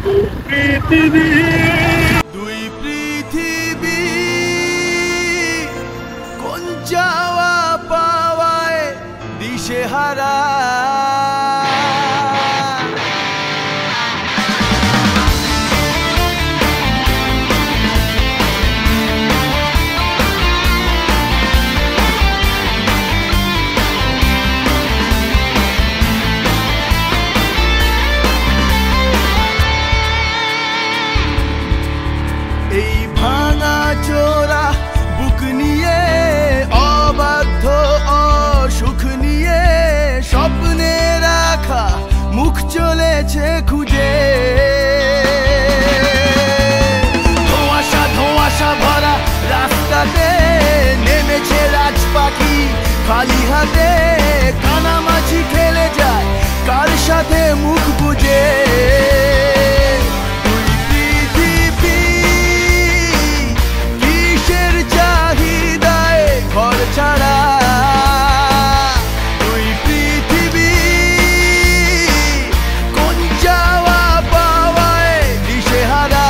পৃথিবী দুই পৃথিবী কোন যাওয়া পাওয়ায় দিশেহারা এই ভাঙা চোরা বুক নিয়ে অবাধ্য অসুখ নিয়ে স্বপ্নে রাখা মুখ চলেছে খুঁজে ধোঁয়াশা ধোঁয়াশা ভরা রাস্তাতে নেমেছে রাজ পাখি খালি হাতে কানামাছি খেলে যায় কার সাথে মুখ বুঝে ছাড়া তুই পৃথিবী কোন যাওয়া পাওয়ায় দিশেহারা।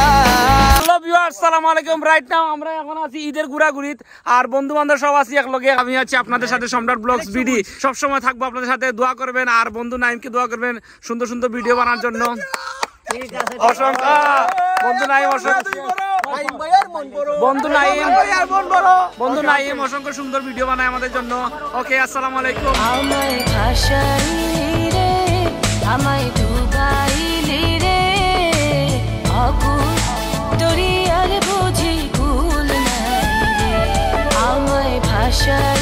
হ্যালো ভিউয়ার্স, আসসালামু আলাইকুম। রাইট নাও আমরা এখন আছি ঈদের ঘোরাঘুরিত আর বন্ধু বান্ধব সব আছি একলগে। আমি আছি আপনাদের সাথে সম্রাট ব্লগস বিডি, সব সময় থাকবো আপনাদের সাথে। দোয়া করবেন আর বন্ধু নাইমকে দোয়া করবেন সুন্দর সুন্দর ভিডিও বানানোর জন্য। অসংখ্য বন্ধু নাইম, বন্ধু নাইম অসংখ্য সুন্দর ভিডিও বানায় আমাদের জন্য। ওকে, আসসালামু আলাইকুম। আমায় ভাসাইলি রে, আমায় ডুবাইলি রে, অকুল দরিয়ার বুঝি কুল নাই রে, আমায় ভাসাইলি